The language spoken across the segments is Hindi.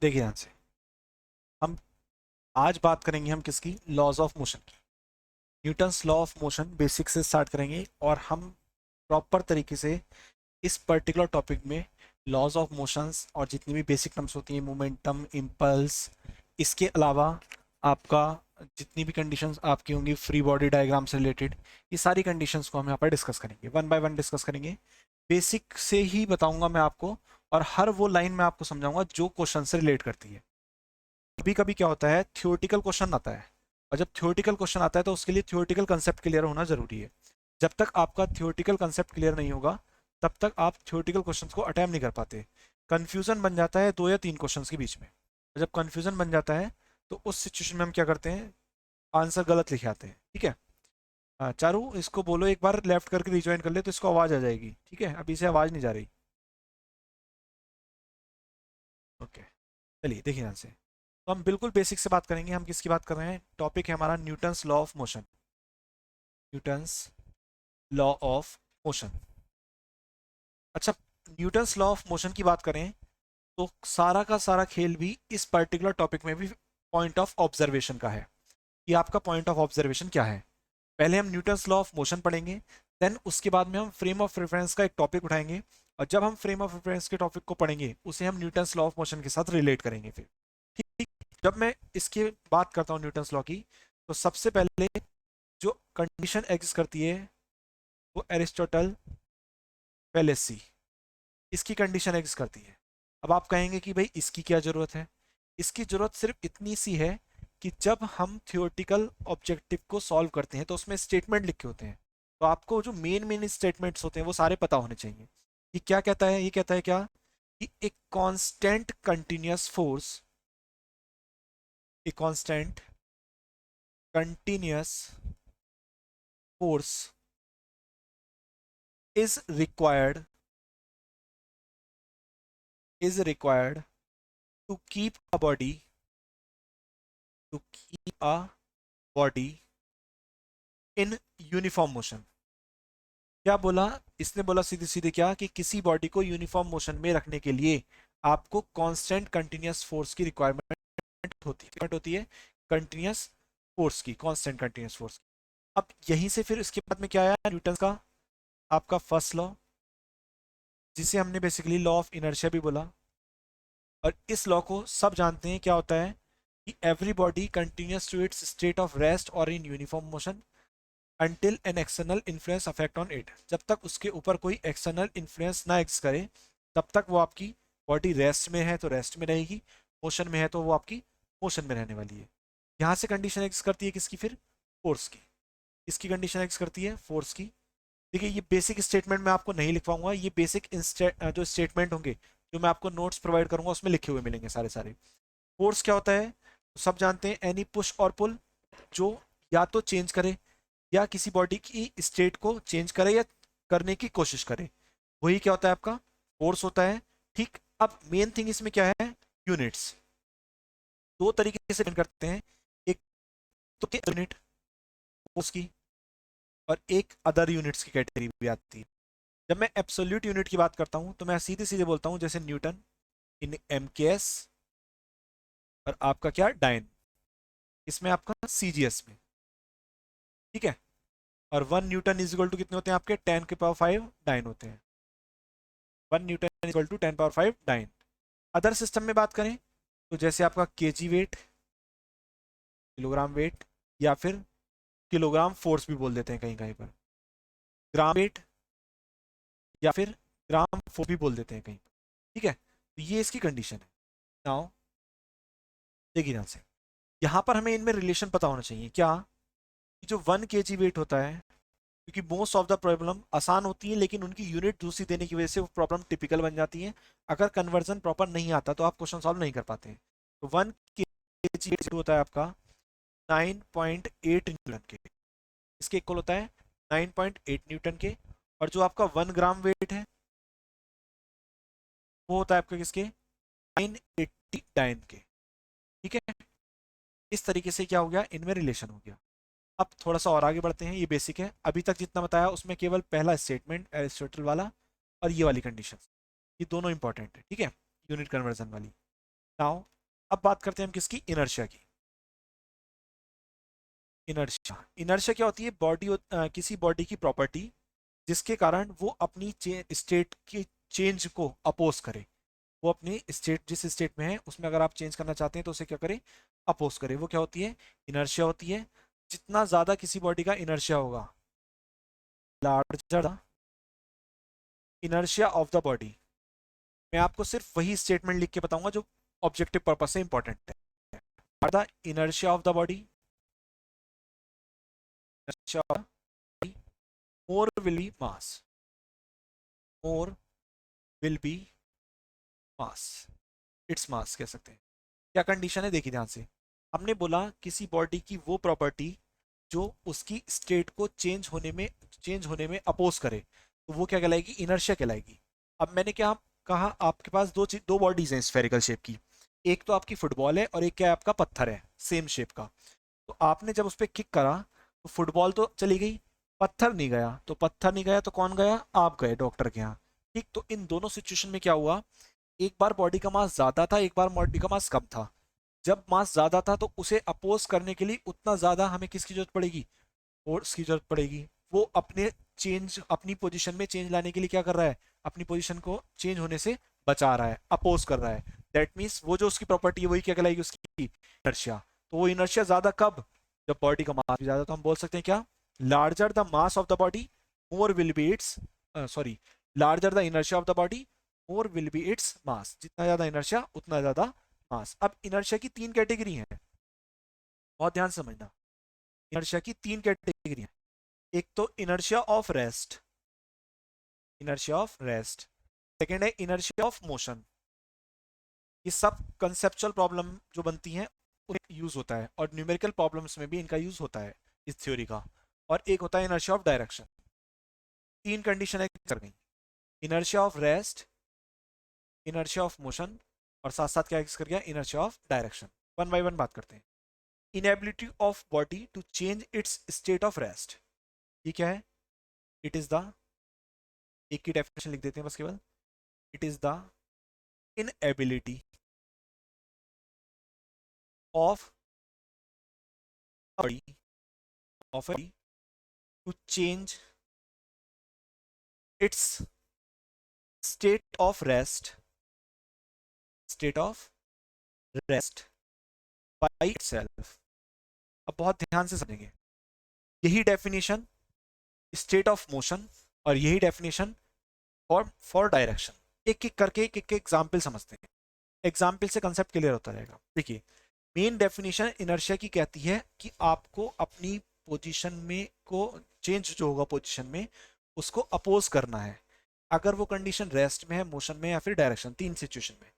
देखिए ध्यान से, हम आज बात करेंगे हम किसकी, लॉज ऑफ मोशन की। Newton's law of motion basic से स्टार्ट करेंगे और हम प्रॉपर तरीके से इस पर्टिकुलर टॉपिक में लॉज ऑफ मोशंस और जितनी भी बेसिक टर्म्स होती हैं, मोमेंटम, इम्पल्स, इसके अलावा आपका जितनी भी कंडीशंस आपकी होंगी फ्री बॉडी डायग्राम से रिलेटेड, ये सारी कंडीशंस को हम यहाँ पर डिस्कस करेंगे, वन बाय वन डिस्कस करेंगे। बेसिक से ही बताऊंगा मैं आपको, और हर वो लाइन में आपको समझाऊंगा जो क्वेश्चन से रिलेट करती है। कभी कभी क्या होता है, थियोरटिकल क्वेश्चन आता है, और जब थियोरटिकल क्वेश्चन आता है तो उसके लिए थियोरटिकल कंसेप्ट क्लियर होना जरूरी है। जब तक आपका थियोरटिकल कंसेप्ट क्लियर नहीं होगा तब तक आप थियोरटिकल क्वेश्चंस को अटेम्प्ट नहीं कर पाते। कंफ्यूजन बन जाता है दो या तीन क्वेश्चंस के बीच में। जब कंफ्यूजन बन जाता है तो उस सिचुएशन में हम क्या करते हैं, आंसर गलत लिखे आते हैं। ठीक है, चारू इसको बोलो एक बार लेफ्ट करके रिज्वाइन कर ले तो इसको आवाज आ जाएगी। ठीक है, अभी से आवाज नहीं जा रही। ओके, चलिए देखिए ध्यान से। तो हम बिल्कुल बेसिक से बात करेंगे। हम किसकी बात कर रहे हैं, टॉपिक है हमारा Newton's law of motion. Newton's law of motion. अच्छा, न्यूटन्स लॉ ऑफ मोशन की बात करें तो सारा का सारा खेल भी इस पर्टिकुलर टॉपिक में भी पॉइंट ऑफ ऑब्जर्वेशन का है कि आपका पॉइंट ऑफ ऑब्जर्वेशन क्या है। पहले हम न्यूटन्स लॉ ऑफ मोशन पढ़ेंगे, देन उसके बाद में हम फ्रेम ऑफ रेफरेंस का एक टॉपिक उठाएंगे, और जब हम फ्रेम ऑफ रेफरेंस के टॉपिक को पढ़ेंगे उसे हम न्यूटन्स लॉ ऑफ मोशन के साथ रिलेट करेंगे फिर। ठीक, जब मैं इसकी बात करता हूँ न्यूटन्स लॉ की, तो सबसे पहले जो कंडीशन एग्जिस्ट करती है वो एरिस्टोटल फेलेसी, इसकी कंडीशन एग्जिस्ट करती है। अब आप कहेंगे कि भाई इसकी क्या जरूरत है, इसकी जरूरत सिर्फ इतनी सी है कि जब हम थियोरटिकल ऑब्जेक्टिव को सॉल्व करते हैं तो उसमें स्टेटमेंट लिखे होते हैं, तो आपको जो मेन मेन स्टेटमेंट्स होते हैं वो सारे पता होने चाहिए। कि क्या कहता है, ये कहता है क्या कि एक constant continuous force, a constant continuous force is required to keep a body to keep a body in uniform motion. क्या बोला इसने, बोला सीधे सीधे क्या कि किसी बॉडी को यूनिफॉर्म मोशन में रखने के लिए आपको कांस्टेंट कंटिन्यूअस फोर्स की रिक्वायरमेंट होती है कंटिन्यूअस फोर्स की, कांस्टेंट कंटिन्यूअस फोर्स। अब यहीं से फिर इसके बाद में क्या आया, न्यूटन का आपका फर्स्ट लॉ, जिसे हमने बेसिकली लॉ ऑफ इनर्शिया भी बोला। और इस लॉ को सब जानते हैं, क्या होता है कि everybody continuous to its state of rest और in uniform motion until an external influence affect on it। जब तक उसके ऊपर कोई एक्सटर्नल इन्फ्लुएंस ना एक्स करे तब तक वो आपकी बॉडी रेस्ट में है तो रेस्ट में रहेगी, मोशन में है तो वो आपकी मोशन में रहने वाली है। यहाँ से कंडीशन एक्स करती है किसकी, फिर फोर्स की। इसकी कंडीशन एक्स करती है फोर्स की। देखिए ये बेसिक स्टेटमेंट मैं आपको नहीं लिखवाऊंगा, ये बेसिक जो स्टेटमेंट होंगे जो मैं आपको नोट्स प्रोवाइड करूंगा उसमें लिखे हुए मिलेंगे सारे सारे। फोर्स क्या होता है, सब जानते हैं, एनी पुश और पुल जो या तो चेंज करे या किसी बॉडी की स्टेट को चेंज करे या करने की कोशिश करे, वही क्या होता है आपका फोर्स होता है। ठीक, अब मेन थिंग इसमें क्या है, यूनिट्स दो तरीके से करते हैं, एक तो यूनिट फोर्स की, और एक अदर यूनिट्स की कैटेगरी भी आती है। जब मैं एब्सोल्यूट यूनिट की बात करता हूं तो मैं सीधे सीधे बोलता हूं जैसे न्यूटन इन एमकेएस, और आपका क्या डायन, इसमें आपका सीजीएस में। ठीक है, और 1 न्यूटन इज इक्वल टू कितने होते हैं आपके 10⁵ डाइन होते हैं। 1 newton is equal to 10⁵ dyne. Other system में बात करें तो जैसे आपका केजी वेट, किलोग्राम वेट, या फिर किलोग्राम फोर्स भी बोल देते हैं कहीं कहीं पर, ग्राम वेट, या फिर ग्राम फोर्स भी बोल देते हैं कहीं पर। ठीक है, तो ये इसकी कंडीशन है। नाउ देखिए ध्यान से, यहाँ पर हमें इनमें रिलेशन पता होना चाहिए क्या, कि जो 1 kg वेट होता है, क्योंकि मोस्ट ऑफ द प्रॉब्लम आसान होती है लेकिन उनकी यूनिट दूसरी देने की वजह से वो प्रॉब्लम टिपिकल बन जाती है। अगर कन्वर्जन प्रॉपर नहीं आता तो आप क्वेश्चन सॉल्व नहीं कर पाते हैं। तो 1 kg होता है आपका 9.8 न्यूटन के, इसके इक्वल होता है 9.8 न्यूटन के। और जो आपका 1 ग्राम वेट है वो होता है आपका किसके, 989 के। ठीक है, इस तरीके से क्या हो गया, इनमें रिलेशन हो गया। अब थोड़ा सा और आगे बढ़ते हैं, ये बेसिक है, अभी तक जितना बताया उसमें केवल पहला स्टेटमेंट एरिस्टोटल वाला और ये वाली कंडीशन, ये दोनों इंपॉर्टेंट है। ठीक है, यूनिट कन्वर्जन वाली। नाउ अब बात करते हैं हम किसकी, इनर्शिया की। इनर्शिया, इनर्शिया क्या होती है, किसी बॉडी की प्रॉपर्टी जिसके कारण वो अपनी स्टेट की चेंज को अपोज करे। वो अपनी स्टेट, जिस स्टेट में है उसमें अगर आप चेंज करना चाहते हैं तो उसे क्या करें, अपोज करें। वो क्या होती है, इनर्शिया होती है। जितना ज्यादा किसी बॉडी का इनर्शिया होगा, larger inertia of the body. मैं आपको सिर्फ वही स्टेटमेंट लिख के बताऊंगा जो ऑब्जेक्टिव पर्पज से इंपॉर्टेंट है। The inertia of the body, more will be mass, more will be mass, its mass कह सकते हैं। क्या कंडीशन है, देखिए ध्यान से। हमने बोला किसी बॉडी की वो प्रॉपर्टी जो उसकी स्टेट को चेंज होने में अपोज करे, तो वो क्या कहलाएगी, इनर्शिया कहलाएगी। अब मैंने क्या कहा, आपके पास दो बॉडीज हैं स्फेरिकल शेप की। एक तो आपकी फुटबॉल है और एक क्या है, आपका पत्थर है सेम शेप का। तो आपने जब उस पर किक करा तो फुटबॉल तो चली गई, पत्थर नहीं गया। तो पत्थर नहीं गया तो कौन गया, आप गए डॉक्टर के यहाँ। ठीक, तो इन दोनों सिचुएशन में क्या हुआ, एक बार बॉडी का मास ज्यादा था, एक बार बॉडी का मास कम था। जब मास ज्यादा था तो उसे अपोज करने के लिए उतना ज्यादा हमें किसकी जरूरत पड़ेगी, फोर्स की जरूरत पड़ेगी। वो अपनी पोजीशन में चेंज लाने के लिए क्या कर रहा है, अपनी पोजीशन को चेंज होने से बचा रहा है, अपोज कर रहा है। दैट मीन्स वो जो उसकी प्रॉपर्टी है वही क्या कहलाएगी, उसकी इनर्शिया। तो वो इनर्शिया ज्यादा कब, जब बॉडी का मास भी ज्यादा। तो हम बोल सकते हैं क्या, larger the mass of the body, more will be it's, sorry, larger the inertia of the body, more will be its mass. जितना ज्यादा इनर्शिया उतना ज्यादा मास। अब इनर्शिया की तीन कैटेगरी हैं, बहुत ध्यान से समझना। इनर्शिया की तीन कैटेगरी हैं। एक तो inertia of rest, inertia of rest. Second है इनर्शिया ऑफ मोशन। ये सब कंसेप्चुअल प्रॉब्लम जो बनती हैं उनमें यूज होता है, और न्यूमेरिकल प्रॉब्लम्स में भी इनका यूज होता है इस थ्योरी का। और एक होता है इनर्शिया ऑफ डायरेक्शन। तीन कंडीशन है कर गई, inertia of rest, inertia of motion, और साथ साथ क्या कर गया, inertia of direction. One by one बात करते हैं। Inability of body to change its state of rest, ये क्या है, इट इज द, एक की डेफिनेशन लिख देते हैं बस केवल, it is the inability of body of a body to change its state of rest, state of rest by itself। अब बहुत ध्यान से समझेंगे, यही डेफिनेशन स्टेट ऑफ मोशन और यही डेफिनेशन फॉर डायरेक्शन। एक एक करके एक एक एग्जाम्पल समझते हैं, एग्जाम्पल से कंसेप्ट क्लियर होता रहेगा। देखिए, मेन डेफिनेशन इनर्शिया की कहती है कि आपको अपनी पोजीशन में को चेंज जो होगा पोजीशन में उसको अपोज करना है। अगर वो कंडीशन रेस्ट में है, मोशन में, या फिर डायरेक्शन, तीन सिचुएशन में।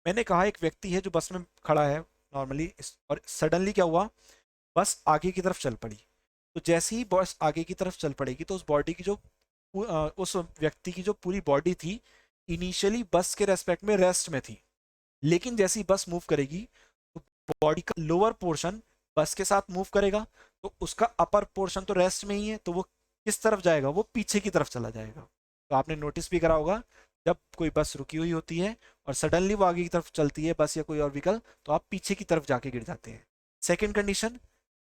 मैंने कहा एक व्यक्ति है जो बस में खड़ा है नॉर्मली, और सडनली क्या हुआ, बस आगे की तरफ चल पड़ी। तो जैसे ही बस आगे की तरफ चल पड़ेगी तो उस बॉडी की जो उस व्यक्ति की जो पूरी बॉडी थी इनिशियली बस के रेस्पेक्ट में रेस्ट में थी। लेकिन जैसे ही बस मूव करेगी तो बॉडी का लोअर पोर्शन बस के साथ मूव करेगा, तो उसका अपर पोर्शन तो रेस्ट में ही है, तो वो किस तरफ जाएगा, वो पीछे की तरफ चला जाएगा। तो आपने नोटिस भी करा होगा, जब कोई बस रुकी हुई होती है और सडनली वो आगे की तरफ चलती है बस या कोई और व्हीकल, तो आप पीछे की तरफ जाके गिर जाते हैं। सेकेंड कंडीशन,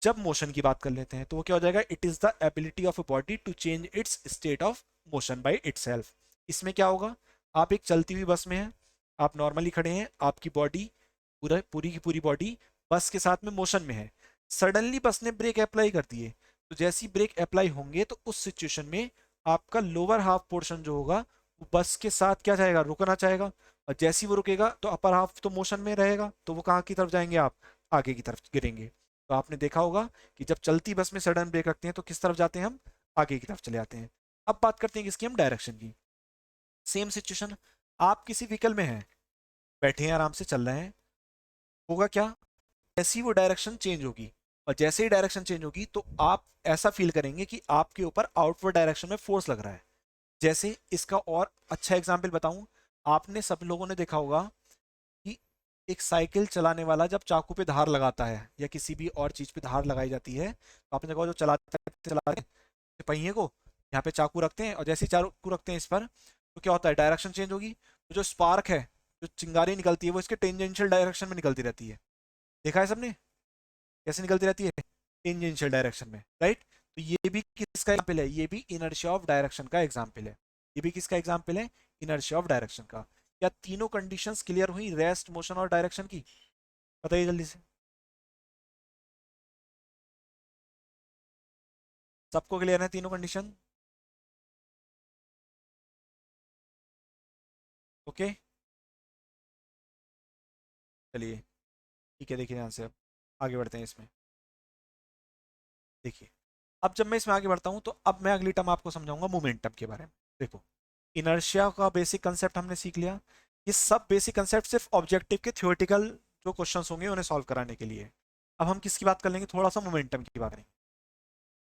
जब मोशन की बात कर लेते हैं तो वो क्या हो जाएगा, it is the ability of a body to change its state of motion by itself. इसमें क्या होगा, आप एक चलती हुई बस में हैं, आप नॉर्मली खड़े हैं, आपकी बॉडी पूरी की पूरी बॉडी बस के साथ में मोशन में है। सडनली बस ने ब्रेक अप्लाई कर दिए, तो जैसी ब्रेक अप्लाई होंगे तो उस सिचुएशन में आपका लोअर हाफ पोर्शन जो होगा वो बस के साथ क्या जाएगा, रुकना चाहेगा। और जैसी वो रुकेगा तो अपर हाफ तो मोशन में रहेगा, तो वो कहाँ की तरफ जाएंगे, आप आगे की तरफ गिरेंगे। तो आपने देखा होगा कि जब चलती बस में सडन ब्रेक रखते हैं तो किस तरफ जाते हैं, हम आगे की तरफ चले जाते हैं। अब बात करते हैं किसकी, हम डायरेक्शन की। सेम सिचुएशन, आप किसी व्हीकल में हैं, बैठे हैं, आराम से चल रहे हैं, होगा क्या, जैसे ही वो डायरेक्शन चेंज होगी, और जैसे ही डायरेक्शन चेंज होगी तो आप ऐसा फील करेंगे कि आपके ऊपर आउटवर्ड डायरेक्शन में फोर्स लग रहा है। जैसे इसका और अच्छा एग्जाम्पल बताऊं, आपने सब लोगों ने देखा होगा कि एक साइकिल चलाने वाला जब चाकू पे धार लगाता है या किसी भी और चीज पे धार लगाई जाती है, तो आपने देखा जो चलाते पहिए को यहाँ पे चाकू रखते हैं, और जैसे ही चाकू रखते हैं इस पर, तो क्या होता है, डायरेक्शन चेंज होगी, तो जो स्पार्क है जो चिंगारी निकलती है वो इसके टेंजेंशियल डायरेक्शन में निकलती रहती है। देखा है सबने कैसे निकलती रहती है? टेंजेंशियल डायरेक्शन में, राइट। तो ये भी किसका एग्जाम्पल है? ये भी इनर्शिया ऑफ डायरेक्शन का एग्जाम्पल है। ये भी किसका एग्जाम्पल है? इनर्शिया ऑफ डायरेक्शन का। क्या तीनों कंडीशंस क्लियर हुई, रेस्ट, मोशन और डायरेक्शन की? बताइए जल्दी से। सबको क्लियर है तीनों कंडीशन? ओके, चलिए ठीक है। देखिए ध्यान से, अब आगे बढ़ते हैं इसमें। देखिए, अब जब मैं इसमें आगे बढ़ता हूं तो अब मैं अगली टर्म आपको समझाऊंगा मोमेंटम के बारे में। देखो, इनर्शिया का बेसिक कंसेप्ट हमने सीख लिया। ये सब बेसिक कंसेप्ट सिर्फ ऑब्जेक्टिव के थ्योरेटिकल जो क्वेश्चंस होंगे उन्हें सॉल्व कराने के लिए। अब हम किसकी बात कर लेंगे? थोड़ा सा मोमेंटम की बात करेंगे।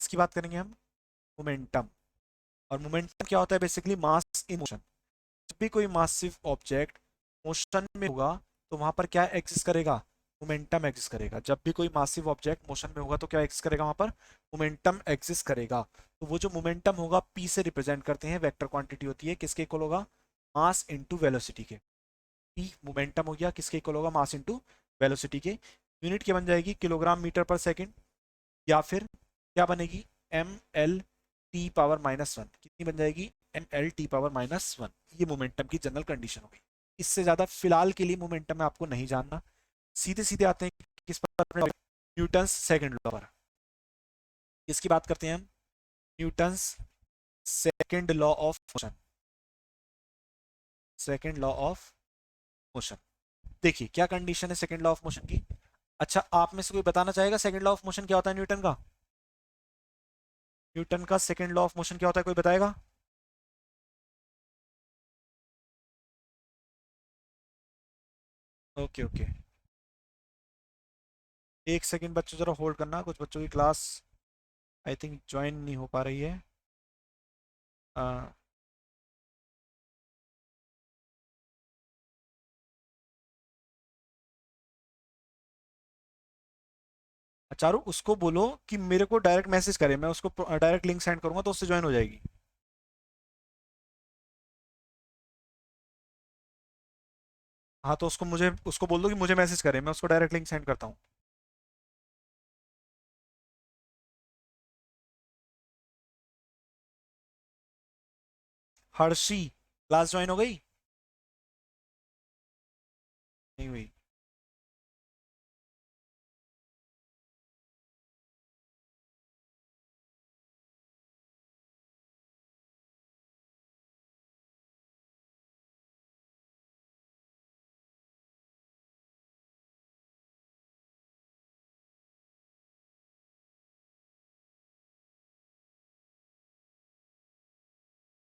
इसकी बात करेंगे हम, मोमेंटम। और मोमेंटम क्या होता है? Basically mass in motion. जब भी कोई मासिव ऑब्जेक्ट मोशन में होगा तो वहां पर क्या एग्जिस्ट करेगा? मोमेंटम एग्जिस्ट करेगा। जब भी कोई मासिव ऑब्जेक्ट मोशन में होगा तो क्या एग्जिस्ट करेगा? वहां पर मोमेंटम एग्जिस्ट करेगा। तो वो जो मोमेंटम होगा पी से रिप्रेजेंट करते हैं, वेक्टर क्वांटिटी होती है, किसके इक्वल होगा? मास इनटू वेलोसिटी के। पी मोमेंटम हो गया, किसके इक्वल होगा? मास इनटू वेलोसिटी के। यूनिट क्या बन जाएगी? किलोग्राम मीटर पर सेकेंड, या फिर क्या बनेगी? M L T power minus one. कितनी बन जाएगी? M L T power minus one. ये मोमेंटम की जनरल कंडीशन हो गई। इससे ज्यादा फिलहाल के लिए मोमेंटम में आपको नहीं जानना। सीधे सीधे आते हैं किस पर? न्यूटन्स सेकंड लॉ पर। किसकी बात करते हैं हम? Newton's second law of motion. Second law of motion. देखिए क्या कंडीशन है सेकंड लॉ ऑफ मोशन की। अच्छा, आप में से कोई बताना चाहेगा सेकंड लॉ ऑफ मोशन क्या होता है न्यूटन का? न्यूटन का सेकंड लॉ ऑफ मोशन क्या होता है, कोई बताएगा? ओके ओके, एक सेकंड बच्चों, जरा होल्ड करना। कुछ बच्चों की क्लास आई थिंक ज्वाइन नहीं हो पा रही है। चारू उसको बोलो कि मेरे को डायरेक्ट मैसेज करे, मैं उसको डायरेक्ट लिंक सेंड करूंगा तो उससे ज्वाइन हो जाएगी। हाँ तो उसको, मुझे उसको बोल दो कि मुझे मैसेज करे, मैं उसको डायरेक्ट लिंक सेंड करता हूँ। हर्षी, क्लास ज्वाइन हो गई? नहीं हुई?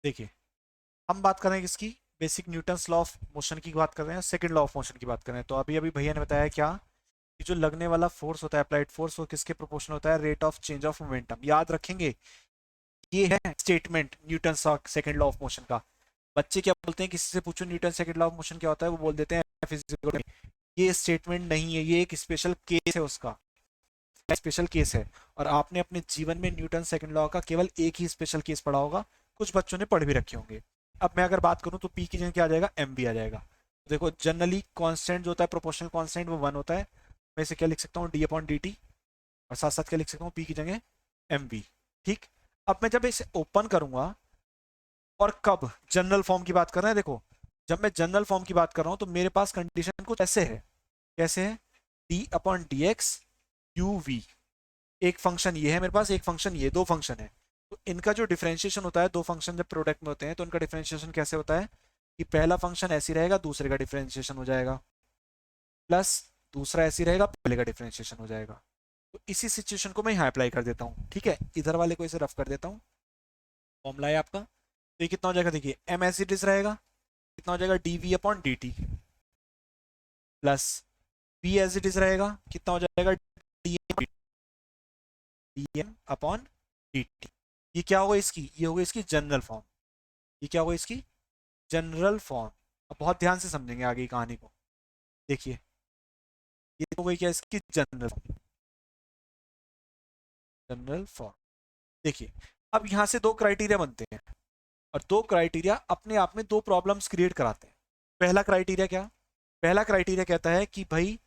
देखिए, हम बात कर रहे हैं किसकी? Basic Newton's law of motion की बात कर रहे हैं, सेकंड लॉ ऑफ मोशन की बात कर रहे हैं। तो अभी अभी भैया ने बताया क्या, कि जो लगने वाला फोर्स होता है, अप्लाइड फोर्स, वो किसके प्रोपोर्शनल होता है? Rate of change of momentum. याद रखेंगे, ये है statement Newton second law of motion का। बच्चे क्या बोलते हैं, किसी से पूछो Newton second law of motion क्या होता है, वो बोल देते हैं फिजिक्स में। ये स्टेटमेंट नहीं है, ये एक स्पेशल केस है उसका, स्पेशल केस है। और आपने अपने जीवन में न्यूटन सेकंड लॉ का केवल एक ही स्पेशल केस पढ़ा होगा, कुछ बच्चों ने पढ़ भी रखे होंगे। अब मैं अगर बात करूं तो पी की जगह क्या आ जाएगा? एम भी आ जाएगा। देखो जनरली कांस्टेंट जो होता है, प्रोपोर्शनल कांस्टेंट, वो वन होता है। मैं इसे क्या लिख सकता हूँ? D upon D t. और साथ साथ क्या लिख सकता हूँ? पी की जगह एम बी। ठीक। अब मैं जब इसे ओपन करूंगा, और कब जनरल फॉर्म की बात कर रहे हैं, देखो जब मैं जनरल फॉर्म की बात कर रहा हूं तो मेरे पास कंडीशन कुछ ऐसे है। कैसे है? D upon d x u v. एक फंक्शन ये है मेरे पास, एक फंक्शन ये, दो फंक्शन है। तो इनका जो डिफरेंशिएशन होता है, दो फंक्शन जब प्रोडक्ट में होते हैं तो इनका डिफरेंशिएशन कैसे होता है? कि पहला फंक्शन ऐसी रहेगा, दूसरे का डिफरेंशिएशन हो जाएगा, प्लस दूसरा ऐसी रहेगा, पहले का डिफरेंशिएशन हो जाएगा। तो इसी सिचुएशन को मैं यहाँ अप्लाई कर देता हूँ। ठीक है, इधर वाले को इसे रफ कर देता हूँ। फॉर्मूला है आपका, तो ये कितना हो जाएगा? देखिए एम एस इट इज रहेगा, कितना हो जाएगा? D v upon D t, plus p as it is रहेगा, कितना हो जाएगा? D M upon D t. ये क्या होगा इसकी? ये होगा इसकी जनरल फॉर्म। ये क्या होगा इसकी? General form. अब बहुत ध्यान से समझेंगे आगे की कहानी को। देखिए, ये हो गई क्या इसकी? General form. General form. देखिए, अब यहां से दो क्राइटेरिया बनते हैं, और दो क्राइटेरिया अपने आप में दो प्रॉब्लम्स क्रिएट कराते हैं। पहला क्राइटेरिया क्या? पहला क्राइटेरिया कहता है कि भाई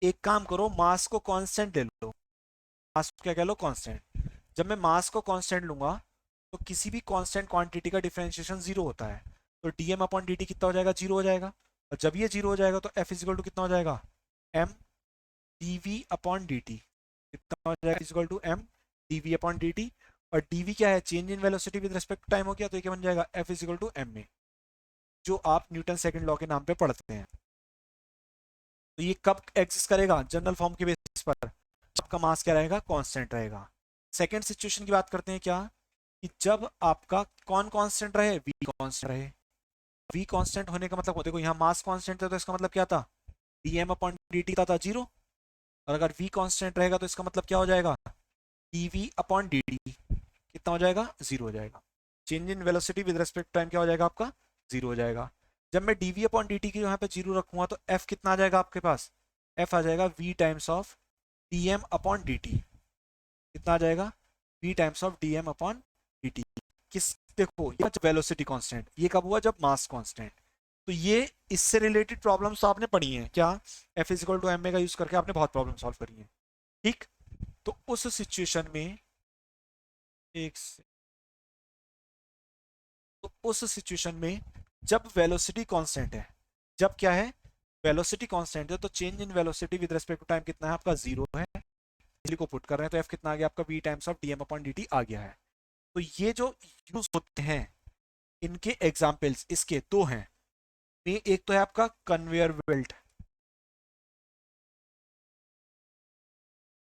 एक काम करो, मास को कांस्टेंट ले लो। मास क्या कह लो, कांस्टेंट। जब मैं मास को कांस्टेंट लूंगा तो किसी भी कांस्टेंट क्वांटिटी का डिफरेंशिएशन जीरो होता है, तो डीएम अपॉन डी टी कितना हो जाएगा, जीरो हो जाएगा। और जब ये जीरो हो जाएगा तो एफ इजिकल टू कितना हो जाएगा, m d v upon D t. कितना हो जाएगा, equal to m d v upon D t. और डीवी क्या है, change in velocity with respect to time हो गया, तो ये क्या बन जाएगा, एफ इजिकल टू एम में, जो आप न्यूटन सेकंड लॉ के नाम पे पढ़ते हैं। तो ये कब एग्जिस्ट करेगा, जनरल फॉर्म के बेसिस पर, आपका मास क्या रहेगा, कांस्टेंट रहेगा। सेकंड सिचुएशन की बात करते हैं क्या, कि जब आपका कौन कांस्टेंट रहे, वी कांस्टेंट रहे। वी कांस्टेंट होने का मतलब, देखो यहाँ मास कांस्टेंट था तो इसका मतलब क्या था, d M upon D t था जीरो। और अगर वी कांस्टेंट रहेगा तो इसका मतलब क्या हो जाएगा, d v upon D t कितना हो जाएगा, जीरो हो जाएगा। Change in velocity with respect time क्या हो जाएगा आपका, जीरो हो जाएगा। जब मैं d v upon D t की यहाँ पे जीरो रखूंगा तो एफ कितना आ जाएगा आपके पास, एफ आ जाएगा v times of D M upon D t. कितना आ जाएगा, v times of D M upon D t. किस, देखो ये वेलोसिटी कांस्टेंट, ये कब हुआ, जब मास कांस्टेंट। तो ये इससे रिलेटेड प्रॉब्लम्स तो आपने पढ़ी हैं क्या, एफ इजिकल टू एम का यूज करके आपने बहुत प्रॉब्लम सॉल्व करी है। ठीक, तो उस सिचुएशन में एक तो उस सिचुएशन में जब वेलोसिटी कांस्टेंट है, जब क्या है, वेलोसिटी कांस्टेंट है, तो change in velocity with respect to time कितना है आपका, जीरो है। इसलिए को पुट कर रहे हैं तो एफ कितना आ गया आपका, V times of D M upon D T आ गया है। तो ये जो यूज होते हैं, इनके एग्जाम्पल्स इसके दो हैं। एक तो है आपका कन्वेयर बेल्ट,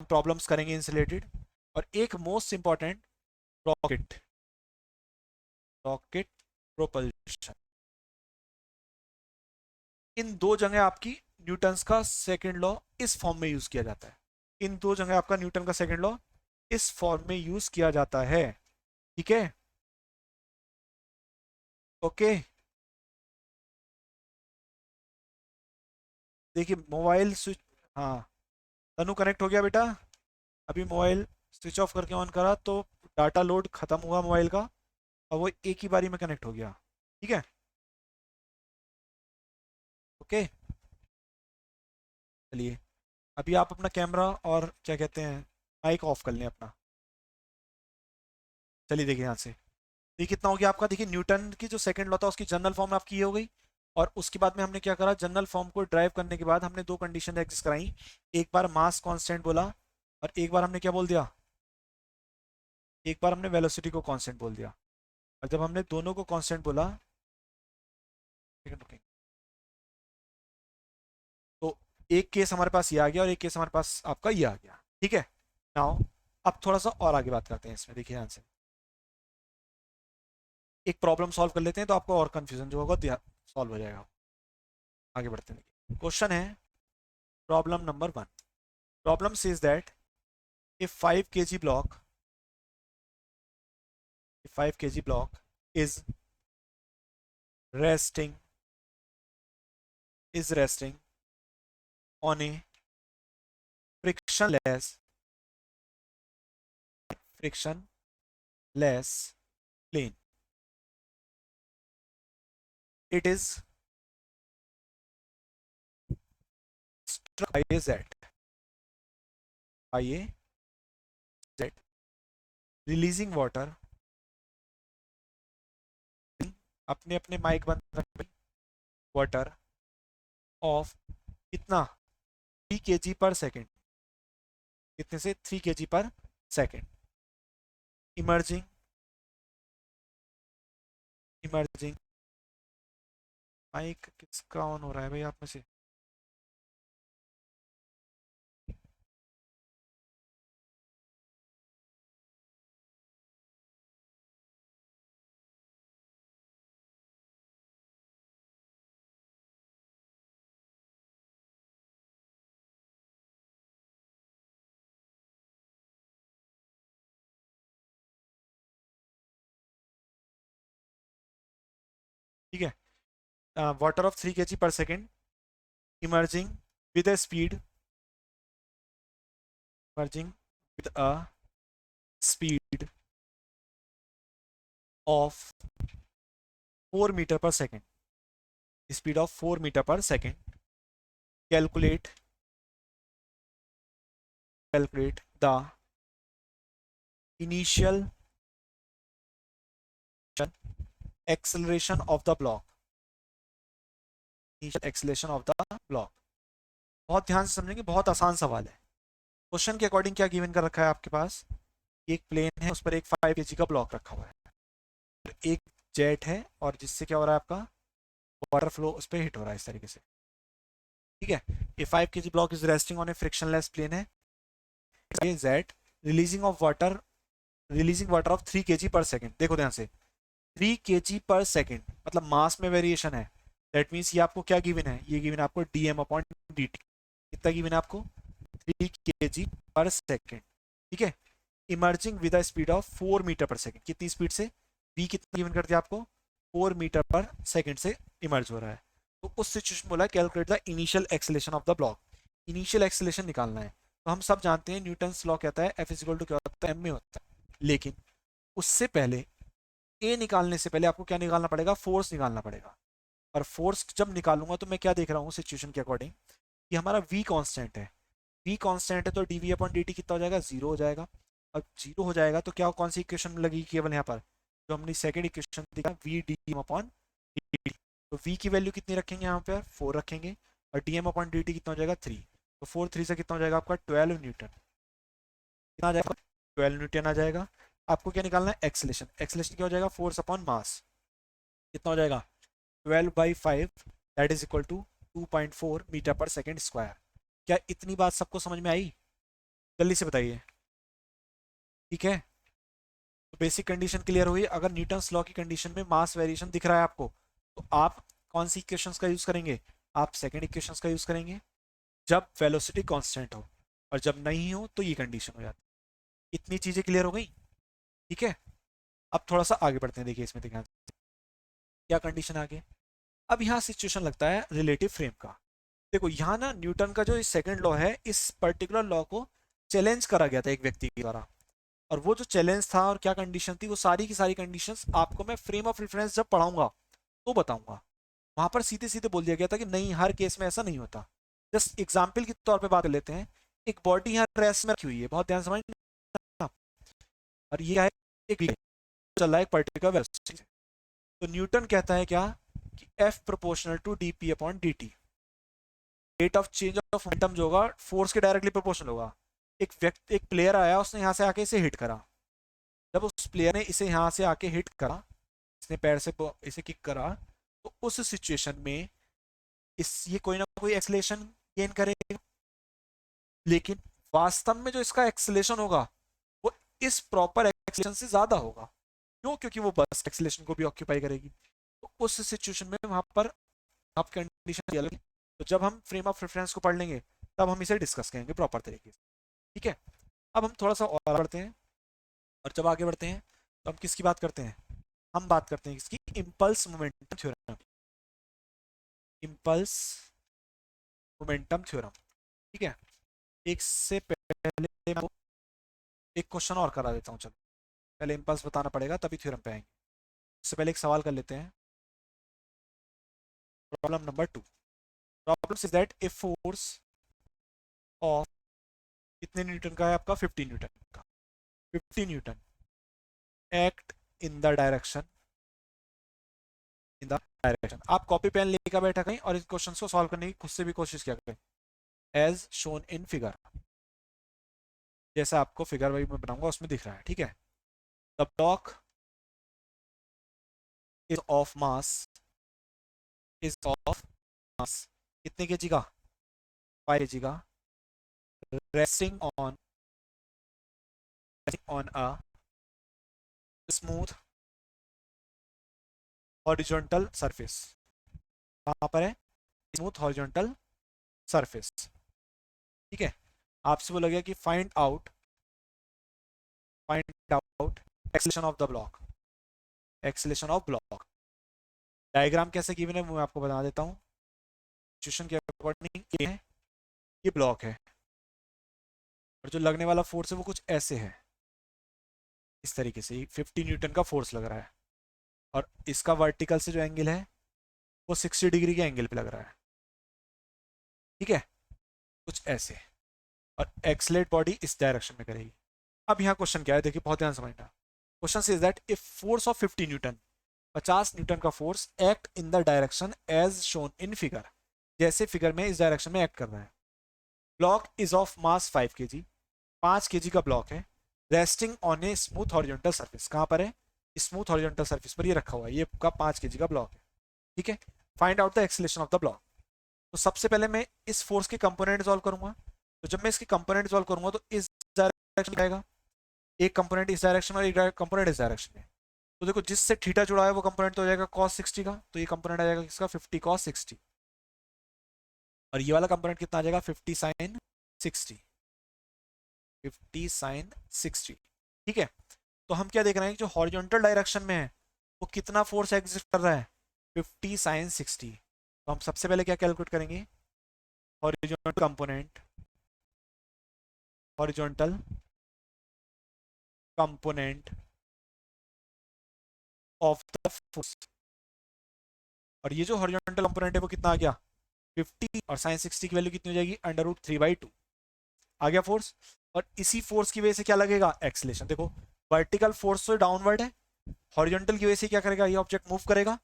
प्रॉब्लम्स करेंगे इनसे रिलेटेड। और एक most important, rocket, rocket propulsion. इन दो जगह आपकी न्यूटन्स का सेकेंड लॉ इस फॉर्म में यूज किया जाता है। इन दो जगह आपका न्यूटन का सेकेंड लॉ इस फॉर्म में यूज किया जाता है। ठीक है, ओके। देखिए मोबाइल स्विच, हाँ तनु कनेक्ट हो गया बेटा। अभी मोबाइल स्विच ऑफ करके ऑन करा तो डाटा लोड खत्म हुआ मोबाइल का, और वो एक ही बारी में कनेक्ट हो गया। ठीक है, ओके। चलिए, अभी आप अपना कैमरा और क्या कहते हैं, माइक ऑफ कर लें अपना। चलिए देखिए यहाँ से, ये कितना हो गया आपका, देखिए न्यूटन की जो सेकंड लॉ था उसकी जनरल फॉर्म आपकी ये हो गई। और उसके बाद में हमने क्या करा, जनरल फॉर्म को ड्राइव करने के बाद हमने दो कंडीशन एग्जिस्ट कराई। एक बार मास कांस्टेंट बोला, और एक बार हमने क्या बोल दिया, एक बार हमने वेलोसिटी को कांस्टेंट बोल दिया। और जब हमने दोनों को कांस्टेंट बोला, तो एक केस हमारे पास ये आ गया और एक केस हमारे पास आपका ये आ गया। ठीक है, नाउ अब थोड़ा सा और आगे बात करते हैं इसमें, देखिए ध्यान से एक प्रॉब्लम सॉल्व कर लेते हैं, तो आपको और कंफ्यूजन जो होगा सॉल्व हो जाएगा। आगे बढ़ते हैं, क्वेश्चन है problem number one. Problem says that a 5 kg block, a 5 kg block is resting, is resting on a frictionless, frictionless plane. It is struck by a z, by a z, releasing water, अपने अपने माइक बंद रखें, वाटर ऑफ कितना, 3 kg पर सेकेंड, कितने से, 3 kg per second, emerging, emerging. Mike किसका ऑन हो रहा है भाई आप में से, ठीक है। Water of 3 kg per second, emerging with a speed, emerging with a speed of 4 metre per second, speed of 4 metre per second, calculate the initial acceleration of the block, initial acceleration of the block. बहुत ध्यान से समझेंगे, बहुत आसान सवाल है। क्वेश्चन के अकॉर्डिंग क्या गिवन कर रखा है आपके पास, एक प्लेन है, उस पर एक 5 kg का ब्लॉक रखा हुआ है, एक जेट है, और जिससे क्या हो रहा है, आपका वाटर फ्लो उस पर हिट हो रहा है इस तरीके से, ठीक है। ये 5 kg block is resting on a frictionless plane है, jet releasing water of 3 kg per second. देखो ध्यान से, 3 kg पर सेकेंड मतलब मास में वेरिएशन है। दैट मीन्स ये आपको क्या गिवन है, ये गिवन है आपको dm अपॉन dt। कितना गिवन है आपको, 3 kg पर सेकेंड, ठीक है। Emerging with speed of 4 metre per second, कितनी स्पीड से, v कितना गिवन करते हैं आपको, 4 मीटर पर सेकेंड से इमर्ज हो रहा है। तो उस सिचुएशन बोला calculate the initial acceleration of the block, initial acceleration निकालना है। तो हम सब जानते हैं न्यूटन्स लॉ कहता है F इक्वल टू क्या होता है, m में होता है। लेकिन उससे पहले ए निकालने से पहले आपको क्या निकालना पड़ेगा, फोर्स निकालना पड़ेगा। और फोर्स जब निकालूंगा तो मैं क्या देख रहा हूँ सिचुएशन के अकॉर्डिंग, कि हमारा v कांस्टेंट है, v कांस्टेंट है तो dv अपॉन dt कितना हो जाएगा, जीरो हो जाएगा। अब जीरो हो जाएगा तो क्या कौन सी इक्वेशन लगेगी केवल यहाँ पर, जो हमने सेकंड इक्वेशन देखा v dm अपॉन dt। तो v की वैल्यू कितनी रखेंगे यहाँ पर, 4 रखेंगे, और dm अपॉन dt कितना हो जाएगा 3। तो 4 3 से कितना हो जाएगा आपका 12 न्यूटन, कितना आ जाएगा 12 न्यूटन आ जाएगा। आपको क्या निकालना है, एक्सेलेरेशन, एक्सेलेरेशन क्या हो जाएगा, फोर्स अपॉन मास, कितना हो जाएगा 12/5 that is equal to 2.4 metre per second square. क्या इतनी बात सबको समझ में आई, जल्दी से बताइए, ठीक है। तो बेसिक कंडीशन क्लियर हुई। अगर न्यूटन्स लॉ की कंडीशन में मास वेरिएशन दिख रहा है आपको, तो आप कौन सी इक्वेशंस का यूज करेंगे, आप सेकंड इक्वेशंस का यूज करेंगे जब वेलोसिटी कांस्टेंट हो, और जब नहीं हो तो ये कंडीशन हो जाती है। इतनी चीजें क्लियर हो गई, ठीक है। अब थोड़ा सा आगे बढ़ते हैं, देखिए इसमें देखा क्या कंडीशन आगे। अब यहाँ सिचुएशन लगता है रिलेटिव फ्रेम का। देखो यहाँ ना न्यूटन का जो सेकंड लॉ है, इस पर्टिकुलर लॉ को चैलेंज करा गया था एक व्यक्ति के द्वारा, और वो जो चैलेंज था और क्या कंडीशन थी, वो सारी की सारी कंडीशंस आपको मैं फ्रेम ऑफ रेफरेंस जब पढ़ाऊंगा तो बताऊंगा। वहां पर सीधे सीधे बोल दिया गया था कि नहीं, हर केस में ऐसा नहीं होता। जस्ट एग्जाम्पल के तौर पे बात कर लेते हैं, एक बॉडी यहाँ रेस्ट में रखी हुई है, बहुत ध्यान से समझना, और ये है एक चल रहा है एक पर्टिकुलर वेलोसिटी से। तो न्यूटन कहता है क्या, कि F proportional to dp upon dt, rate of change of momentum जो होगा फोर्स के डायरेक्टली प्रोपोर्शनल होगा। एक प्लेयर आया, उसने यहाँ से आके इसे हिट करा, जब उस प्लेयर ने इसे यहाँ से आके हिट करा, इसने पैर से इसे किक करा, तो उस सिचुएशन में ये कोई ना कोई एक्सलेशन गेन करेगा। लेकिन वास्तव में जो इसका एक्सलेशन होगा वो इस प्रॉपर एक्सलेशन से ज्यादा होगा। क्यों, क्योंकि वो बस एक्सलेशन को भी ऑक्यूपाई करेगी। तो उस सिचुएशन में वहां पर आप कंडीशन अलग है। तो जब हम फ्रेम ऑफ रेफरेंस को पढ़ लेंगे तब हम इसे डिस्कस करेंगे प्रॉपर तरीके से, ठीक है। अब हम थोड़ा सा और बढ़ते हैं, और जब आगे बढ़ते हैं तो हम किसकी बात करते हैं, हम बात करते हैं किसकी, impulse momentum theorem, impulse momentum theorem, ठीक है। एक से पहले मैं एक क्वेश्चन और करा देता हूँ, चलो पहले इम्पल्स बताना पड़ेगा तभी थ्योरम पे आएंगे। उससे पहले एक सवाल कर लेते हैं, problem number 2। Problem is that a force of कितने न्यूटन का है आपका, 50 न्यूटन का, 50 Newton act in the direction, आप कॉपी पेन लेकर बैठा कहीं और इस क्वेश्चन को सॉल्व करने की खुद से भी कोशिश किया करें, एज शोन इन फिगर, जैसा आपको फिगर वही मैं बनाऊंगा उसमें दिख रहा है, ठीक है। The block is of mass, is of मास कितने केजी का, 5 केजी का, resting on a smooth horizontal surface, कहां पर है, स्मूथ हॉरिजॉन्टल सरफेस, ठीक है। आपसे बोला गया कि find out acceleration of the block, acceleration of block. Diagram कैसे गिवन है वो मैं आपको बता देता हूँ। सिचुएशन के अकॉर्डिंग ये ब्लॉक है, और जो लगने वाला फोर्स है वो कुछ ऐसे है, इस तरीके से 50 न्यूटन का फोर्स लग रहा है, और इसका वर्टिकल से जो एंगल है वो 60 डिग्री के एंगल पे लग रहा है, ठीक है, कुछ ऐसे, और एक्सलेट बॉडी इस डायरेक्शन में करेगी। अब यहाँ क्वेश्चन क्या है, देखिए बहुत ध्यान समझना। Question is that if force of 50 न्यूटन, 50 न्यूटन का force act in the direction as shown in figure, जैसे फिगर में इस डायरेक्शन में एक्ट कर रहा है। Block is of mass 5 kg, 5 kg का ब्लॉक है, resting on a smooth horizontal surface, कहां पर है, स्मूथ हॉरिजॉन्टल सरफेस पर ये रखा हुआ है, ये का 5 kg का ब्लॉक है। ठीक है, find out the acceleration of the block. तो सबसे पहले मैं इस फोर्स के कंपोनेंट सॉल्व करूंगा। तो जब मैं इसके कंपोनेंट सॉल्व करूंगा तो इस डायरेक्शन में आएगा, एक कंपोनेंट इस डायरेक्शन में और एक कंपोनेंट इस डायरेक्शन में। तो देखो जिससे थीटा जुड़ा है वो कंपोनेंट तो हो जाएगा cos 60 का, तो ये कंपोनेंट आ जाएगा किसका, 50 cos 60, और ये वाला कंपोनेंट कितना आ जाएगा, 50 sin 60, 50 sin 60। ठीक है, तो हम क्या देख रहे हैं, जो हॉरिजॉन्टल डायरेक्शन में है वो कितना फोर्स एग्जिस्ट कर रहा है, 50 sin 60। तो हम सबसे पहले क्या कैलकुलेट करेंगे, horizontal component, horizontal component of the force, और ये जो हॉरिजॉन्टल कंपोनेंट है वो कितना आ गया, 50, और sin 60 की वैल्यू कितनी हो जाएगी, √3/2 आ गया फोर्स। और इसी फोर्स की वजह से क्या लगेगा, एक्सलेशन। देखो वर्टिकल फोर्स तो डाउनवर्ड है, हॉरिजॉन्टल की वजह से क्या करेगा, ये ऑब्जेक्ट मूव करेगा।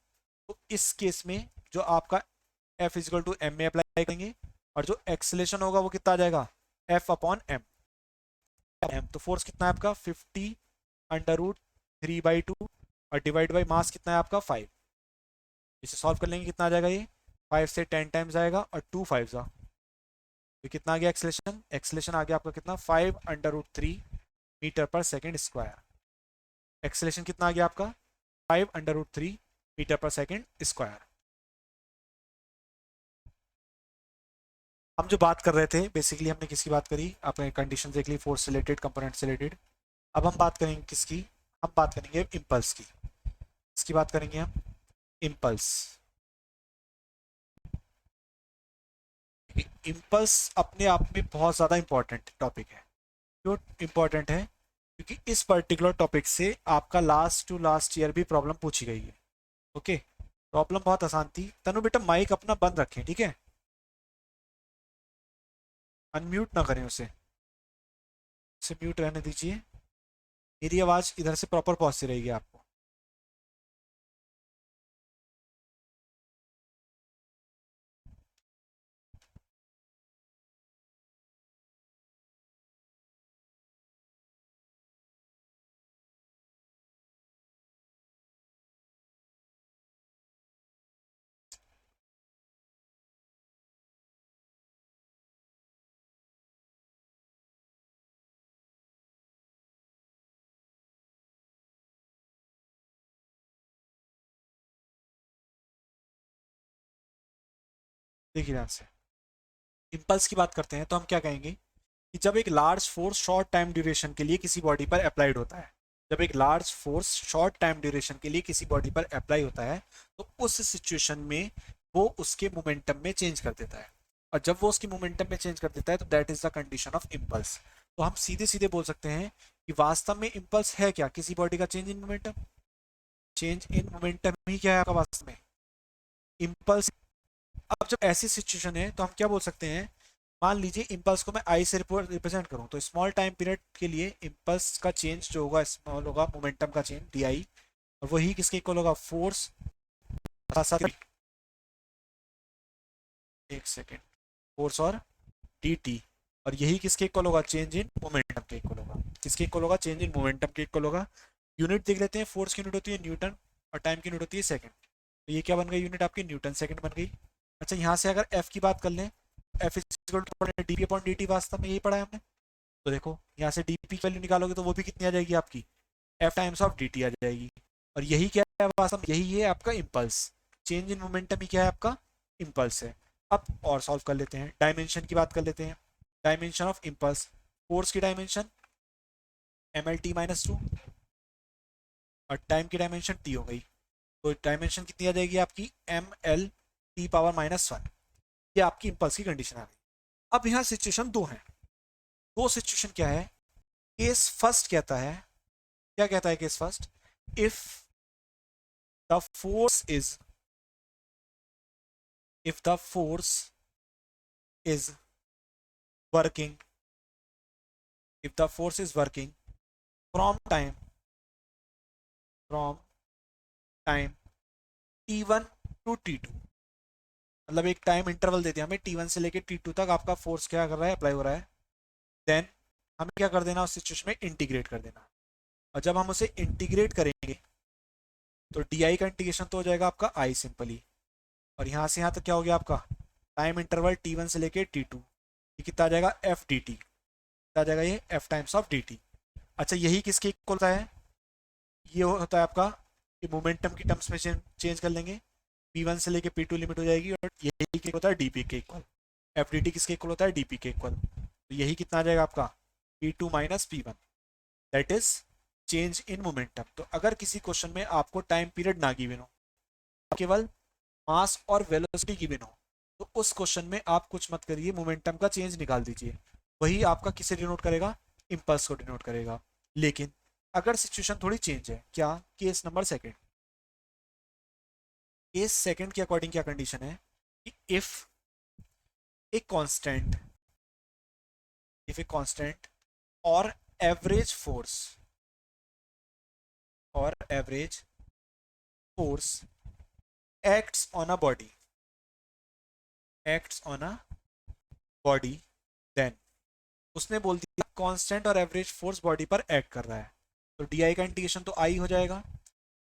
तो इस केस में जो आपका F = m में अप्लाई करेंगे, और जो एक्सलेशन होगा वो कितना आ जाएगा, F/m। तो फोर्स कितना है आपका, 50 √3/2, और डिवाइड बाई मास कितना है आपका 5। इसे सॉल्व कर लेंगे, कितना आ जाएगा ये, 5 से 10 टाइम्स आएगा, और 2 5 जा, तो कितना आ गया एक्सलेशन, एक्सलेशन आ गया आपका कितना, 5/3 metre per second square. Acceleration कितना आ गया आपका, 5/3 मीटर पर सेकेंड स्क्वायर। हम जो बात कर रहे थे बेसिकली, हमने किसकी बात करी, आपने कंडीशन देख ली, फोर्स रिलेटेड, कंपोनेंट से रिलेटेड। अब हम बात करेंगे किसकी, हम बात करेंगे इम्पल्स की। इसकी बात करेंगे हम, इम्पल्स। इम्पल्स अपने आप में बहुत ज़्यादा इंपॉर्टेंट टॉपिक है। क्यों इंपॉर्टेंट है, क्योंकि इस पर्टिकुलर टॉपिक से आपका लास्ट टू लास्ट ईयर भी प्रॉब्लम पूछी गई है। ओके, प्रॉब्लम बहुत आसान थी। तनु बेटा माइक अपना बंद रखें, ठीक है, अनम्यूट ना करें उसे, म्यूट रहने दीजिए। मेरी आवाज़ इधर से प्रॉपर पहुंचती रहेगी आपको। देखिए ध्यान से, इम्पल्स की बात करते हैं तो हम क्या कहेंगे कि जब एक large force short time duration के लिए किसी बॉडी पर अप्लाइड होता है, जब एक large force short time duration के लिए किसी बॉडी पर अप्लाई होता है, तो उस सिचुएशन में वो उसके मोमेंटम में चेंज कर देता है। और जब वो उसकी मोमेंटम में चेंज कर देता है तो that is the condition of impulse. तो हम सीधे सीधे बोल सकते हैं कि वास्तव में इम्पल्स है क्या, किसी बॉडी का change in momentum. Change in momentum ही क्या है आपका वास्तव में, इम्पल्स। अब जब ऐसी सिचुएशन है तो हम क्या बोल सकते हैं, मान लीजिए इम्पल्स को मैं आई से रिप्रेजेंट करूं, तो स्मॉल टाइम पीरियड के लिए इम्पल्स का चेंज जो होगा स्मॉल होगा, मोमेंटम का चेंज डी आई, और वही किसके इक्वल होगा, फोर्स, एक सेकेंड, फोर्स और डी टी, और यही किसके इक्वल होगा, चेंज इन मोमेंटम के इक्वल होगा। किसके इक्वल होगा, चेंज इन मोमेंटम के इक्वल होगा। यूनिट देख लेते हैं, फोर्स की यूनिट होती है न्यूटन, और टाइम की यूनिट होती है सेकंड। तो ये क्या बन गई यूनिट आपकी, न्यूटन सेकंड बन गई। अच्छा यहाँ से अगर एफ की बात कर लें, F D P upon D T, वास्तव में यही पढ़ा है हमने। तो देखो यहाँ से डी पी की वैल्यू निकालोगे तो वो भी कितनी आ जाएगी आपकी, F times of D T आ जाएगी। और यही क्या है वास्तव में, यही है आपका इम्पल्स। चेंज इन मोमेंटम ही क्या है आपका, इम्पल्स है। अब और सॉल्व कर लेते हैं, डायमेंशन की बात कर लेते हैं। डायमेंशन ऑफ इम्पल्स, फोर्स की डायमेंशन ml/t-2, और टाइम की डायमेंशन t हो गई। तो डायमेंशन कितनी आ जाएगी आपकी, ml/t⁻⁻1। ये आपकी इम्पल्स की कंडीशन आ गई। अब यहाँ सिचुएशन दो है। दो सिचुएशन क्या है, केस फर्स्ट कहता है, क्या कहता है case first, if the force is, if the force is working, if the force is working from time t1 to t2, मतलब एक टाइम इंटरवल दे दिया हमें t1 से लेके t2 तक आपका फोर्स क्या कर रहा है, अप्लाई हो रहा है, देन हमें क्या कर देना, उस सिचुएशन में इंटीग्रेट कर देना। और जब हम उसे इंटीग्रेट करेंगे तो डी का इंटीग्रेशन तो हो जाएगा आपका आई सिंपली, और यहाँ से यहाँ तक क्या हो गया आपका टाइम इंटरवल t1 से लेके t2, ये कितना आ जाएगा एफ डी टी, कितना आ जाएगा ये F times of D T. अच्छा यही किसके इक्वल होता है, ये होता है आपका, ये मोमेंटम की टर्म्स में चेंज कर लेंगे, p1 से लेके p2 लिमिट हो जाएगी, और यही के होता है dp के इक्वल, एफ डी टी किसके इक्वल होता है dp के इक्वल, तो यही कितना आ जाएगा आपका p2 minus p1, that is change in momentum. तो अगर किसी क्वेश्चन में आपको टाइम पीरियड ना गिवन हो, केवल मास और वेलोसिटी गिवन हो, तो उस क्वेश्चन में आप कुछ मत करिए, मोमेंटम का चेंज निकाल दीजिए, वही आपका किसे डिनोट करेगा, इंपल्स को डिनोट करेगा। लेकिन अगर सिचुएशन थोड़ी चेंज है, क्या, case number second, case second के अकॉर्डिंग क्या कंडीशन है कि इफ ए कांस्टेंट और average force acts on a body, then उसने बोल दिया कांस्टेंट और एवरेज फोर्स बॉडी पर एक्ट कर रहा है, तो डी आई का इंटीग्रेशन तो आई हो जाएगा,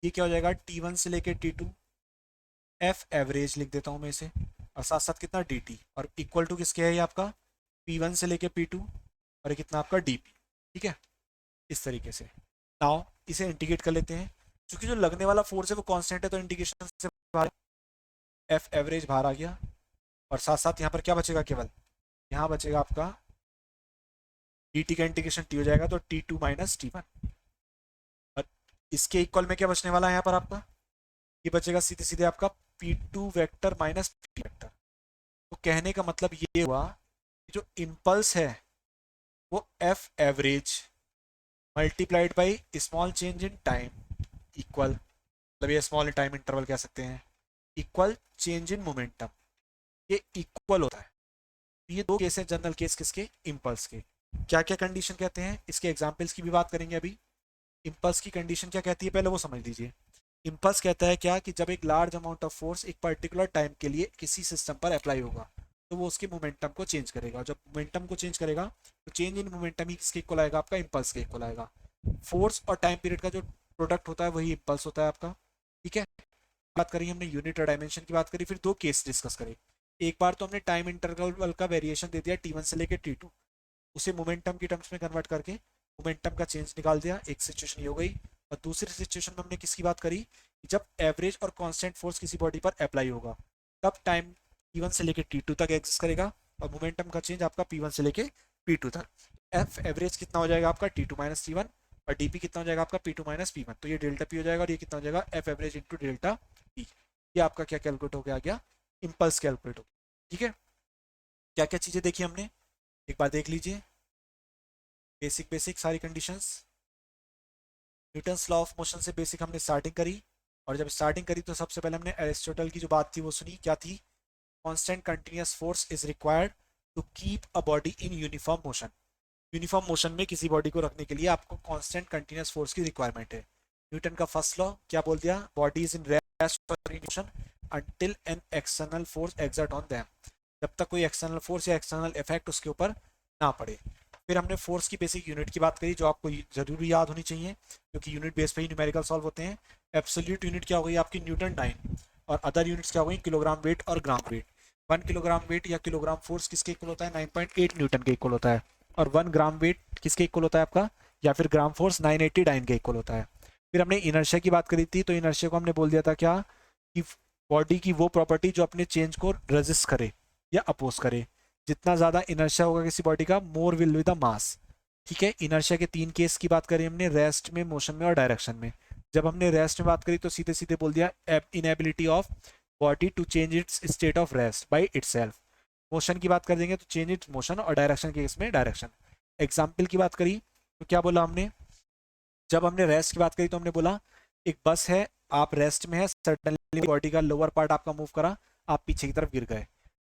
ये क्या हो जाएगा t1 से लेके t2, एफ एवरेज लिख देता हूं मैं इसे, और साथ साथ कितना dt, और इक्वल टू किसके है ये आपका p1 से लेके p2, और ये कितना आपका dp, ठीक है। इस तरीके से नाउ इसे इंटीग्रेट कर लेते हैं, क्योंकि जो लगने वाला फोर्स है वो कांस्टेंट है, तो इंटीग्रेशन से बाहर एफ एवरेज बाहर आ गया, और साथ साथ यहाँ पर क्या बचेगा, केवल यहाँ बचेगा आपका dt का इंटीग्रेशन t हो जाएगा, तो t2 माइनस t1, और इसके इक्वल में क्या बचने वाला है यहाँ पर आपका, ये बचेगा सीधे सीधे आपका p2 vector minus p vector. तो कहने का मतलब ये हुआ कि जो इम्पल्स है वो F average multiplied by small change in time equal, मतलब ये स्मॉल टाइम इंटरवल कह सकते हैं, इक्वल चेंज इन मोमेंटम, ये इक्वल होता है। ये दो केस हैं जनरल केस किसके, इम्पल्स के। क्या क्या कंडीशन कहते हैं, इसके एग्जांपल्स की भी बात करेंगे अभी। इम्पल्स की कंडीशन क्या कहती है पहले वो समझ लीजिए। इम्पल्स कहता है क्या कि जब एक लार्ज अमाउंट ऑफ फोर्स एक पर्टिकुलर टाइम के लिए किसी सिस्टम पर अप्लाई होगा तो वो उसके मोमेंटम को चेंज करेगा, जब मोमेंटम को चेंज करेगा तो चेंज इन मोमेंटम ही किसके इक्वल आएगा, आपका इम्पल्स के इक्वल आएगा। फोर्स और टाइम पीरियड का जो प्रोडक्ट होता है वही इम्पल्स होता है आपका, ठीक है। बात करी हमने यूनिट और डायमेंशन की बात करी, फिर दो केस डिस्कस करें। एक बार तो हमने टाइम इंटरवल का वेरिएशन दे दिया t1 से लेकर t2, उसे मोमेंटम की टर्म्स में कन्वर्ट करके मोमेंटम का चेंज निकाल दिया, एक सिचुएशन ये हो गई। और दूसरी सिचुएशन में हमने किसकी बात करी, जब एवरेज और कांस्टेंट फोर्स किसी बॉडी पर अप्लाई होगा तब टाइम t1 से लेकर t2 तक एग्जिस्ट करेगा, और मोमेंटम का चेंज आपका p1 से लेकर p2 तक। एफ एवरेज कितना हो जाएगा आपका t2 माइनस t1, और dp कितना हो जाएगा आपका p2 माइनस p1, तो ये डेल्टा p हो जाएगा, और ये कितना हो जाएगा F average into delta p। ये आपका क्या कैलकुलेट हो गया, इम्पल्स कैलकुलेट हो गया, ठीक है। क्या क्या चीजें देखी हमने एक बार देख लीजिए, बेसिक सारी conditions. Newton's law of motion से बेसिक हमने स्टार्टिंग करी, और जब स्टार्टिंग करी तो सबसे पहले हमने एरिस्टोटल की जो बात थी वो सुनी, क्या थी, constant continuous force is required to keep a body in uniform motion. Uniform motion में किसी बॉडी को रखने के लिए आपको कांस्टेंट कंटिन्यूअस फोर्स की रिक्वायरमेंट है। न्यूटन का फर्स्ट लॉ क्या बोल दिया, बॉडी इज इन रेस्ट और in motion until an external force exert on them, जब तक कोई एक्सटर्नल फोर्स या एक्सटर्नल इफेक्ट उसके ऊपर ना पड़े। फिर हमने फोर्स की बेसिक यूनिट की बात करी जो आपको जरूर याद होनी चाहिए, क्योंकि यूनिट बेस पे ही न्यूमेरिकल सॉल्व होते हैं। एब्सोल्यूट यूनिट क्या हो गई आपकी न्यूटन टाइम, और अदर यूनिट्स क्या हो गई किलोग्राम वेट और ग्राम वेट। 1 किलोग्राम वेट या किलोग्राम फोर्स किसके इक्वल होता है, 9.8 न्यूटन के इक्वल होता है, और 1 ग्राम वेट किसके इक्वल होता है आपका, या फिर ग्राम फोर्स 980 डाइन के इक्वल होता है। फिर हमने इनर्शिया की बात करी थी, तो इनर्शिया को हमने बोल दिया था क्या कि बॉडी की वो प्रॉपर्टी जो अपने चेंज को रेजिस्ट करे या अपोज करे। जितना ज्यादा इनर्शिया होगा किसी बॉडी का, more will be the mass, ठीक है। इनर्शिया के 3 केस की बात करी हमने, रेस्ट में, मोशन में और डायरेक्शन में। जब हमने रेस्ट में बात करी तो सीधे सीधे बोल दिया inability of body to change its state of rest by itself. Motion की बात कर देंगे तो चेंज इट्स मोशन, और डायरेक्शन के केस में डायरेक्शन। एग्जाम्पल की बात करी तो क्या बोला हमने, जब हमने रेस्ट की बात करी तो हमने बोला एक बस है, आप रेस्ट में है, सडनली बॉडी का लोअर पार्ट आपका मूव करा, आप पीछे की तरफ गिर गए।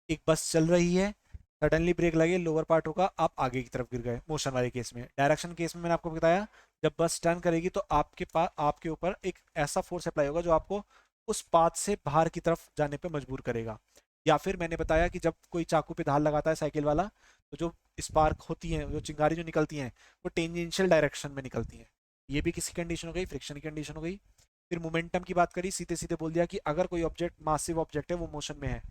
एक बस चल रही है, सडनली ब्रेक लगे, लोअर पार्ट होगा, आप आगे की तरफ गिर गए मोशन वाले केस में। डायरेक्शन केस में मैंने आपको बताया जब बस टर्न करेगी तो आपके पास आपके ऊपर एक ऐसा फोर्स अप्लाई होगा जो आपको उस पाथ से बाहर की तरफ जाने पे मजबूर करेगा। या फिर मैंने बताया कि जब कोई चाकू पे धार लगाता है साइकिल वाला, तो जो स्पार्क होती है, जो चिंगारी जो निकलती हैं, वो टेंजेंशियल डायरेक्शन में निकलती हैं। ये भी किसी कंडीशन हो गई, फ्रिक्शन की कंडीशन हो गई। फिर मोमेंटम की बात करी, सीधे सीधे बोल दिया कि अगर कोई ऑब्जेक्ट मासिव ऑब्जेक्ट है वो मोशन में है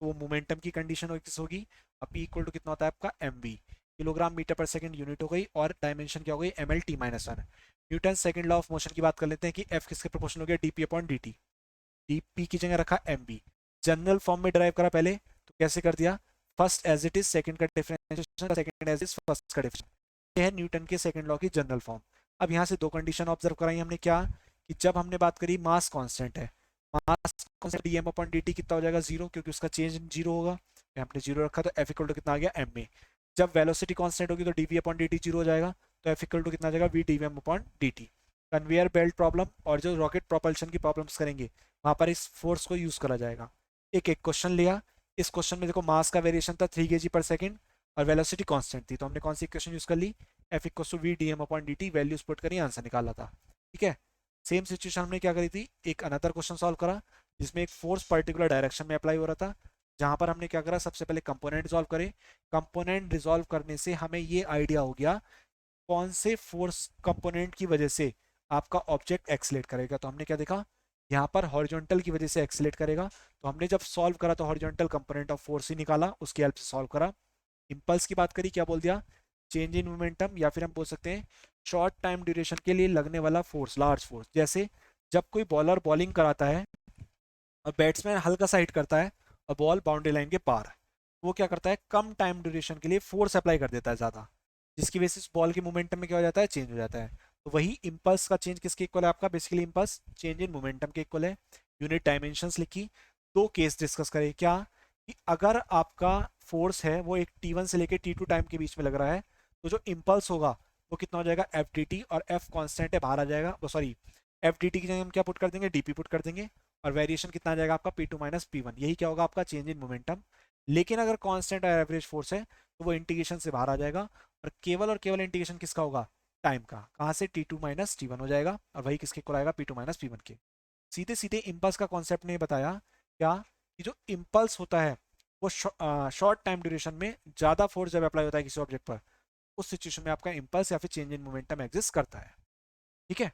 तो वो मोमेंटम की कंडीशन होगी। अब पी इक्वल टू कितना होता है आपका m b, kilogram metre per second unit हो गई, और डायमेंशन क्या हो गई M L T minus one. Newton second law of motion की बात कर लेते हैं कि एफ किसके प्रोपोर्शनल हो गया, D P upon D T. D P की जगह रखा एम बी, जनरल फॉर्म में ड्राइव करा पहले तो कैसे कर दिया, first as it is second का differentiation, second as is first का डिफरेंशिएशन। ये है न्यूटन के सेकंड लॉ की जनरल फॉर्म। अब यहाँ से दो कंडीशन ऑब्जर्व कराई हमने, क्या कि जब हमने बात करी मास कांस्टेंट है, mass constant d M upon D t कितना हो जाएगा, जीरो, क्योंकि उसका चेंज जीरो होगा। हमने जीरो रखा तो एफ इक्वल टू कितना आ गया एम ए। जब वेलोसिटी कांस्टेंट होगी तो d v upon D t zero हो जाएगा, तो एफ इक्वल टू कितना आ जाएगा v d v m upon D t. Conveyor belt problem और जो रॉकेट प्रोपल्शन की प्रॉब्लम्स करेंगे वहां पर इस फोर्स को यूज करा जाएगा। एक एक क्वेश्चन लिया, इस क्वेश्चन में देखो मास का वेरिएशन था 3 kg पर सेकंड और वेलोसिटी कांस्टेंट थी, तो हमने कौन सी इक्वेशन यूज कर ली, F equal to V D M upon D T, values put करी, आंसर निकाला था। ठीक है, सेम सिचुएशन हमने क्या करी थी, एक अनदर क्वेश्चन सॉल्व करा जिसमें एक फोर्स पर्टिकुलर डायरेक्शन में अप्लाई हो रहा था, जहां पर हमने क्या करा, सबसे पहले कंपोनेंट रिजॉल्व करे। कंपोनेंट रिजॉल्व करने से हमें ये आइडिया हो गया कौन से फोर्स कंपोनेंट की वजह से आपका ऑब्जेक्ट एक्सीलरेट करेगा। तो हमने क्या देखा, यहाँ पर हॉरिजॉन्टल की वजह से एक्सीलरेट करेगा, तो हमने जब सॉल्व करा तो हॉरिजॉन्टल कंपोनेंट ऑफ फोर्स ही निकाला, उसकी हेल्प से सॉल्व करा। इंपल्स की बात करी, क्या बोल दिया, चेंज इन मोमेंटम, या फिर हम बोल सकते हैं शॉर्ट टाइम ड्यूरेशन के लिए लगने वाला फोर्स, लार्ज फोर्स। जैसे जब कोई बॉलर बॉलिंग कराता है और बैट्समैन हल्का सा हिट करता है और बॉल बाउंड्री लाइन के पार है, वो क्या करता है, कम टाइम ड्यूरेशन के लिए फोर्स अप्लाई कर देता है ज़्यादा, जिसकी वजह से बॉल के मोमेंटम में क्या हो जाता है, चेंज हो जाता है। तो वही इंपल्स का चेंज किसके इक्वल है आपका, basically impulse change in momentum के इक्वल है। यूनिट डायमेंशंस लिखी, दो केस डिस्कस करें, क्या कि अगर आपका फोर्स है वो एक T1 से लेकर T2 टाइम के बीच में लग रहा है, तो जो इंपल्स होगा वो कितना हो जाएगा, एफ डी टी, और एफ कांस्टेंट है बाहर आ जाएगा, सॉरी एफ डी टी की जगह हम क्या पुट कर देंगे, डी पी पुट कर देंगे, और वेरिएशन कितना आ जाएगा आपका p two minus p one, यही क्या होगा आपका चेंज इन मोमेंटम। लेकिन अगर कांस्टेंट और एवरेज फोर्स है तो वो इंटीग्रेशन से बाहर आ जाएगा, और केवल इंटीग्रेशन किसका होगा, टाइम का, कहाँ से t two minus t one हो जाएगा, और वही किसके इक्वल आएगा, p two minus p one के। सीधे सीधे इम्पल्स का कॉन्सेप्ट ने बताया क्या, कि जो इम्पल्स होता है वो शॉर्ट टाइम ड्यूरेशन में ज़्यादा फोर्स जब अप्लाई होता है किसी ऑब्जेक्ट पर, उस सिचुएशन में आपका इम्पल्स या फिर चेंज इन मोमेंटम एग्जिस्ट करता है। ठीक है,